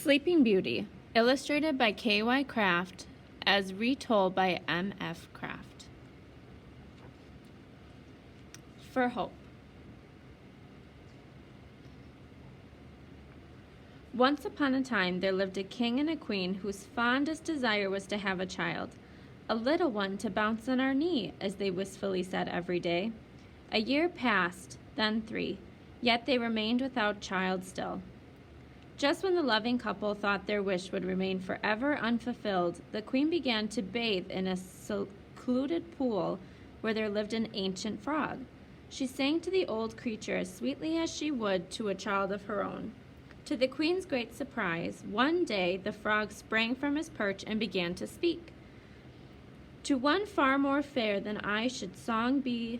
Sleeping Beauty, illustrated by K.Y. Craft, as retold by M.F. Craft. For Hope. Once upon a time there lived a king and a queen whose fondest desire was to have a child, a little one to bounce on our knee, as they wistfully said every day. A year passed, then 3, yet they remained without child still. Just when the loving couple thought their wish would remain forever unfulfilled, the queen began to bathe in a secluded pool where there lived an ancient frog. She sang to the old creature as sweetly as she would to a child of her own. To the queen's great surprise, one day the frog sprang from his perch and began to speak. To one far more fair than I should song be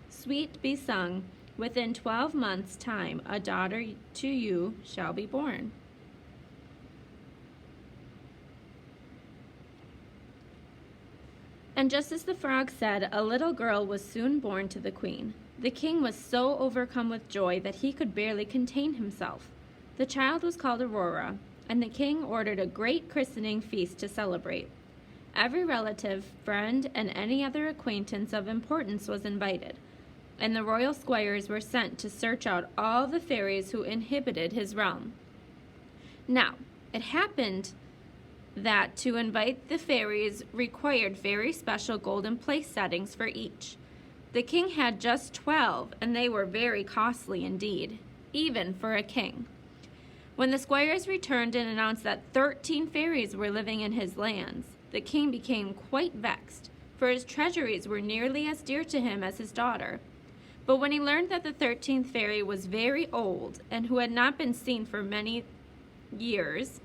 sweet be sung. Within 12 months' time, a daughter to you shall be born. And just as the frog said, a little girl was soon born to the queen. The king was so overcome with joy that he could barely contain himself. The child was called Aurora, and the king ordered a great christening feast to celebrate. Every relative, friend, and any other acquaintance of importance was invited, and the royal squires were sent to search out all the fairies who inhabited his realm. Now, it happened that to invite the fairies required very special golden place settings for each. The king had just 12, and they were very costly indeed, even for a king. When the squires returned and announced that 13 fairies were living in his lands, the king became quite vexed, for his treasuries were nearly as dear to him as his daughter. But when he learned that the 13th fairy was very old and who had not been seen for many years,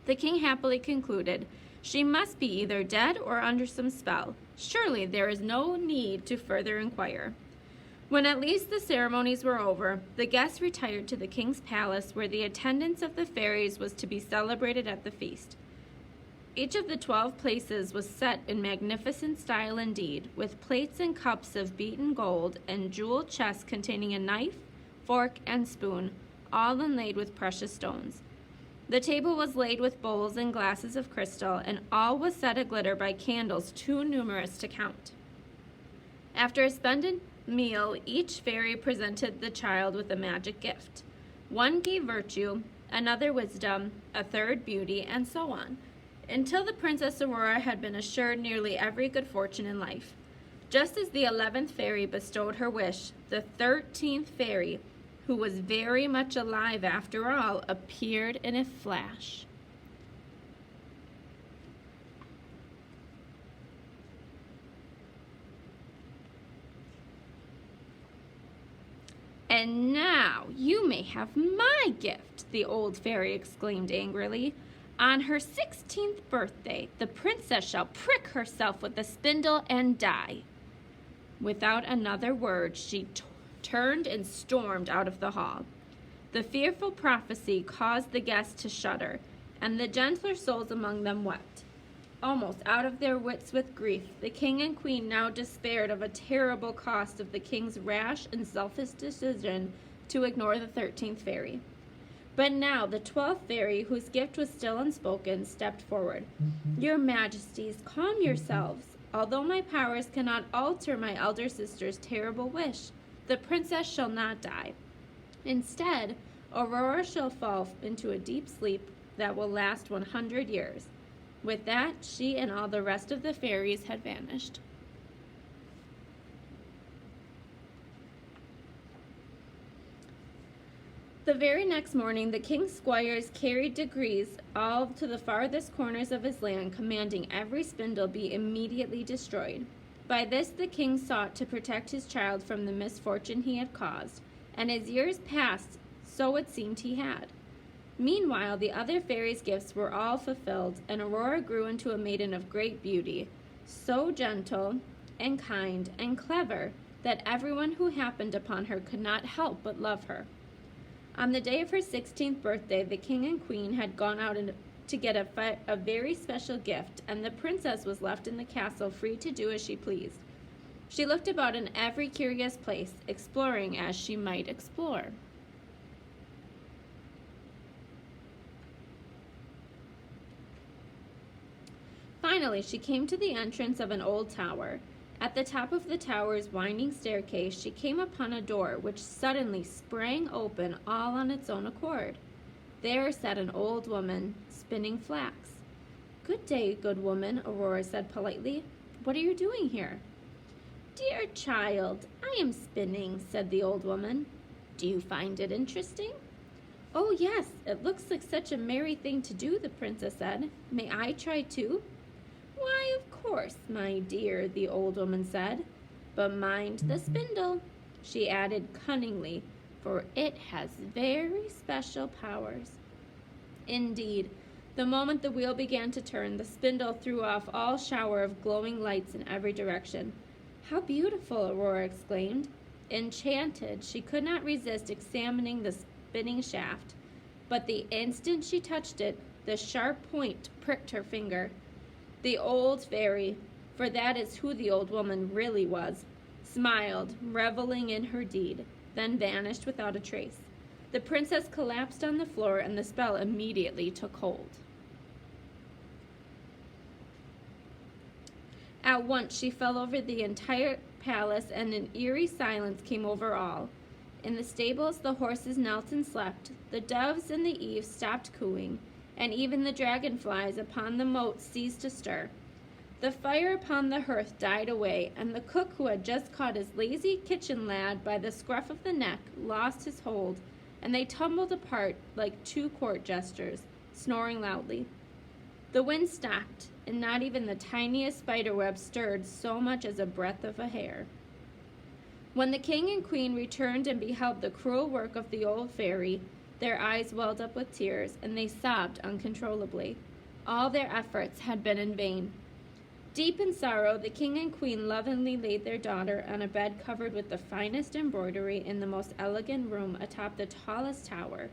the king happily concluded, she must be either dead or under some spell. Surely there is no need to further inquire. When at least the ceremonies were over, the guests retired to the king's palace, where the attendance of the fairies was to be celebrated at the feast. Each of the 12 places was set in magnificent style indeed, with plates and cups of beaten gold and jeweled chests containing a knife, fork, and spoon, all inlaid with precious stones. The table was laid with bowls and glasses of crystal, and all was set aglitter by candles too numerous to count. After a splendid meal, each fairy presented the child with a magic gift. One gave virtue, another wisdom, a third beauty, and so on, until the Princess Aurora had been assured nearly every good fortune in life. Just as the 11th fairy bestowed her wish, the 13th fairy, who was very much alive after all, appeared in a flash. And now you may have my gift, the old fairy exclaimed angrily. On her 16th birthday, the princess shall prick herself with a spindle and die. Without another word, she turned and stormed out of the hall. The fearful prophecy caused the guests to shudder, and the gentler souls among them wept. Almost out of their wits with grief, the king and queen now despaired of a terrible cost of the king's rash and selfish decision to ignore the 13th fairy. But now the 12th fairy, whose gift was still unspoken, stepped forward. Your Majesties, calm yourselves. Although my powers cannot alter my elder sister's terrible wish, the princess shall not die. Instead, Aurora shall fall into a deep sleep that will last 100 years. With that, she and all the rest of the fairies had vanished. The very next morning, the king's squires carried decrees all to the farthest corners of his land, commanding every spindle be immediately destroyed. By this the king sought to protect his child from the misfortune he had caused, and as years passed, so it seemed he had. Meanwhile, the other fairies' gifts were all fulfilled, and Aurora grew into a maiden of great beauty, so gentle and kind and clever that everyone who happened upon her could not help but love her. On the day of her 16th birthday, the king and queen had gone out to get a very special gift, and the princess was left in the castle free to do as she pleased. She looked about in every curious place, exploring as she might explore. Finally, she came to the entrance of an old tower. At the top of the tower's winding staircase, she came upon a door which suddenly sprang open all on its own accord. There sat an old woman, spinning flax. "Good day, good woman," Aurora said politely. "What are you doing here?" "Dear child, I am spinning," said the old woman. "Do you find it interesting?" "Oh, yes, it looks like such a merry thing to do," the princess said. "May I try too?" "Why, of course, my dear," the old woman said. "But mind the spindle," she added cunningly, "for it has very special powers." Indeed, the moment the wheel began to turn, the spindle threw off all shower of glowing lights in every direction. "How beautiful!" Aurora exclaimed. Enchanted, she could not resist examining the spinning shaft, but the instant she touched it, the sharp point pricked her finger. The old fairy, for that is who the old woman really was, smiled, reveling in her deed, then vanished without a trace. The princess collapsed on the floor, and the spell immediately took hold. At once she fell over the entire palace, and an eerie silence came over all. In the stables the horses knelt and slept, the doves in the eaves stopped cooing, and even the dragonflies upon the moat ceased to stir. The fire upon the hearth died away, and the cook who had just caught his lazy kitchen lad by the scruff of the neck lost his hold, and they tumbled apart like two court jesters, snoring loudly. The wind stopped, and not even the tiniest spiderweb stirred so much as a breath of a hair. When the king and queen returned and beheld the cruel work of the old fairy, their eyes welled up with tears, and they sobbed uncontrollably. All their efforts had been in vain. Deep in sorrow, the king and queen lovingly laid their daughter on a bed covered with the finest embroidery in the most elegant room atop the tallest tower.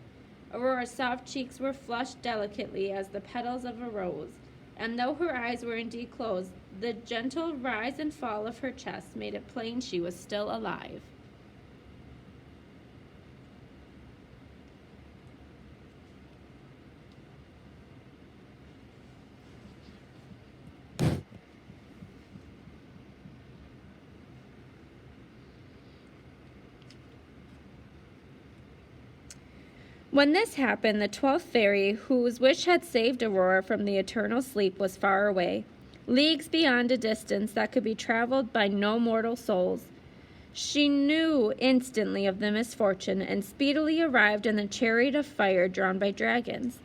Aurora's soft cheeks were flushed delicately as the petals of a rose, and though her eyes were indeed closed, the gentle rise and fall of her chest made it plain she was still alive. When this happened, the 12th fairy, whose wish had saved Aurora from the eternal sleep, was far away, leagues beyond a distance that could be traveled by no mortal souls. She knew instantly of the misfortune and speedily arrived in the chariot of fire drawn by dragons.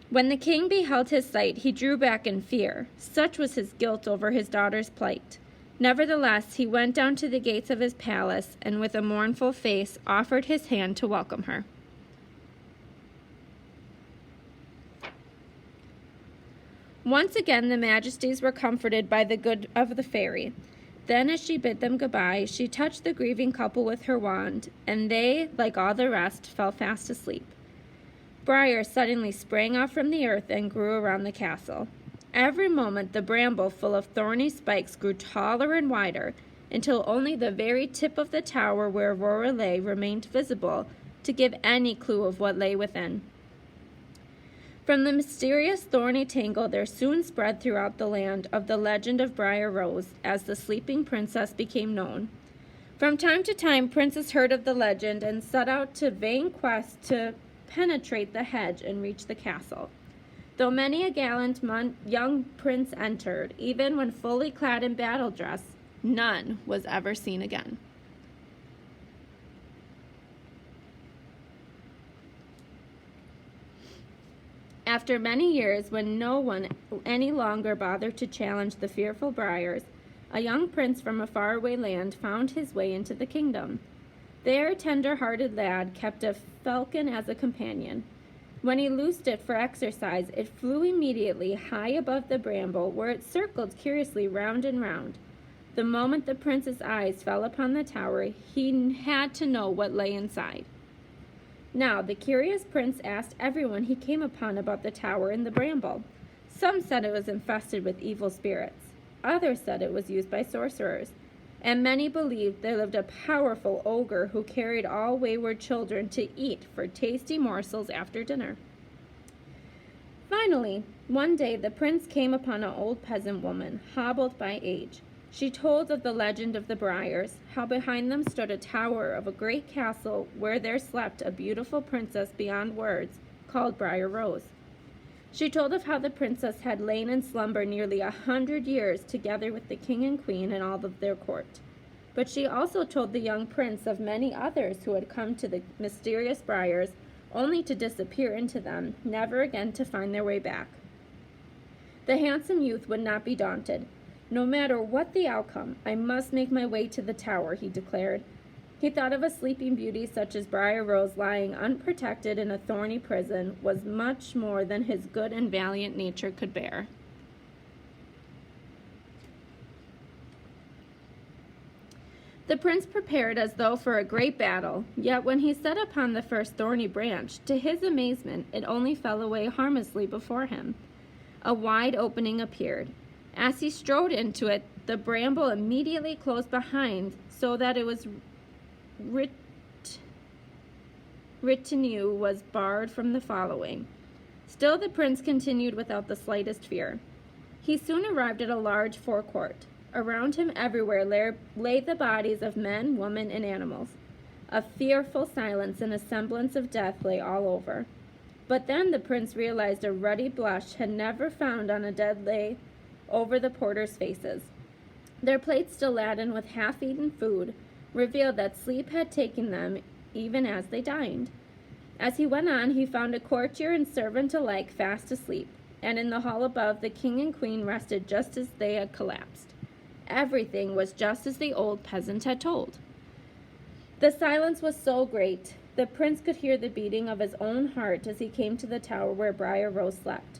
When the king beheld his sight, he drew back in fear. Such was his guilt over his daughter's plight. Nevertheless, he went down to the gates of his palace and with a mournful face offered his hand to welcome her. Once again the majesties were comforted by the good of the fairy. Then, as she bid them goodbye, she touched the grieving couple with her wand, and they, like all the rest, fell fast asleep. Briar suddenly sprang off from the earth and grew around the castle. Every moment the bramble full of thorny spikes grew taller and wider, until only the very tip of the tower where Aurora lay remained visible to give any clue of what lay within. From the mysterious thorny tangle there soon spread throughout the land of the legend of Briar Rose, as the sleeping princess became known. From time to time, princes heard of the legend and set out to vain quest to penetrate the hedge and reach the castle. Though many a gallant young prince entered, even when fully clad in battle dress, none was ever seen again. After many years, when no one any longer bothered to challenge the fearful Briars, a young prince from a faraway land found his way into the kingdom. There, a tender-hearted lad kept a falcon as a companion. When he loosed it for exercise, it flew immediately high above the bramble, where it circled curiously round and round. The moment the prince's eyes fell upon the tower, he had to know what lay inside. Now, the curious prince asked everyone he came upon about the tower and the bramble. Some said it was infested with evil spirits. Others said it was used by sorcerers. And many believed there lived a powerful ogre who carried all wayward children to eat for tasty morsels after dinner. Finally, one day the prince came upon an old peasant woman, hobbled by age. She told of the legend of the Briars, how behind them stood a tower of a great castle where there slept a beautiful princess beyond words, called Briar Rose. She told of how the princess had lain in slumber nearly 100 years together with the king and queen and all of their court. But she also told the young prince of many others who had come to the mysterious Briars only to disappear into them, never again to find their way back. The handsome youth would not be daunted. No matter what the outcome, I must make my way to the tower, he declared. He thought of a sleeping beauty such as Briar Rose lying unprotected in a thorny prison was much more than his good and valiant nature could bear. The prince prepared as though for a great battle, yet when he set upon the first thorny branch, to his amazement, it only fell away harmlessly before him. A wide opening appeared. As he strode into it, the bramble immediately closed behind, so that it was retinue was barred from the following. Still the prince continued without the slightest fear. He soon arrived at a large forecourt. Around him everywhere lay the bodies of men, women, and animals. A fearful silence and a semblance of death lay all over. But then the prince realized a ruddy blush had never found on a dead lay over the porters' faces. Their plates, still laden with half-eaten food, revealed that sleep had taken them even as they dined. As he went on, he found a courtier and servant alike fast asleep, and in the hall above the king and queen rested just as they had collapsed. Everything was just as the old peasant had told. The silence was so great, the prince could hear the beating of his own heart as he came to the tower where Briar Rose slept.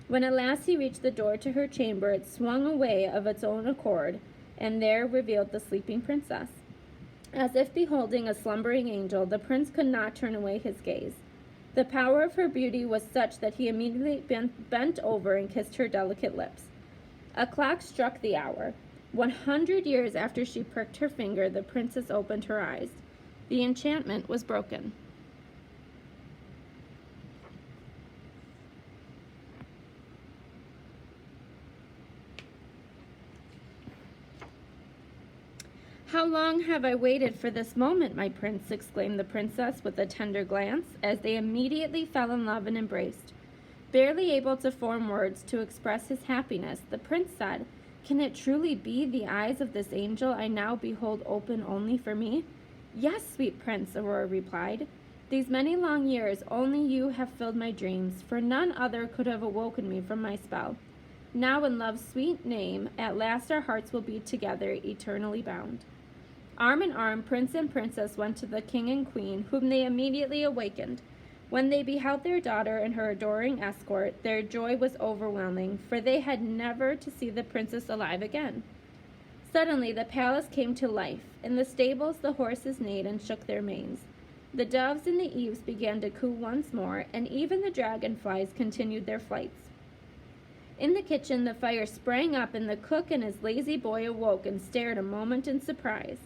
When at last he reached the door to her chamber, it swung away of its own accord, and there revealed the sleeping princess. As if beholding a slumbering angel, the prince could not turn away his gaze. The power of her beauty was such that he immediately bent over and kissed her delicate lips. A clock struck the hour. 100 years after she pricked her finger, the princess opened her eyes. The enchantment was broken. "How long have I waited for this moment, my prince?" exclaimed the princess with a tender glance, as they immediately fell in love and embraced. Barely able to form words to express his happiness, the prince said, "Can it truly be the eyes of this angel I now behold open only for me?" "Yes, sweet prince," Aurora replied. "These many long years only you have filled my dreams, for none other could have awoken me from my spell. Now in love's sweet name, at last our hearts will be together, eternally bound." Arm in arm, prince and princess went to the king and queen, whom they immediately awakened. When they beheld their daughter and her adoring escort, their joy was overwhelming, for they had never to see the princess alive again. Suddenly the palace came to life. In the stables the horses neighed and shook their manes. The doves in the eaves began to coo once more, and even the dragonflies continued their flights. In the kitchen the fire sprang up, and the cook and his lazy boy awoke and stared a moment in surprise.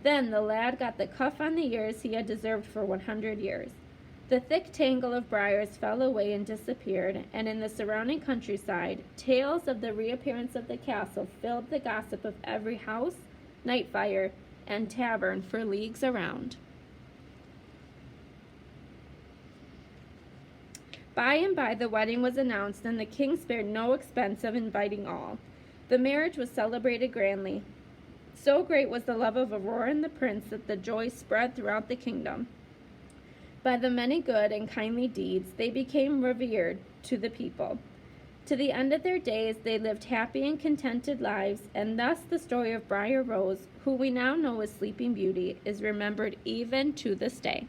Then the lad got the cuff on the ears he had deserved for 100 years. The thick tangle of briars fell away and disappeared, and in the surrounding countryside, tales of the reappearance of the castle filled the gossip of every house, night fire, and tavern for leagues around. By and by the wedding was announced, and the king spared no expense of inviting all. The marriage was celebrated grandly. So great was the love of Aurora and the prince that the joy spread throughout the kingdom. By the many good and kindly deeds, they became revered to the people. To the end of their days, they lived happy and contented lives, and thus the story of Briar Rose, who we now know as Sleeping Beauty, is remembered even to this day.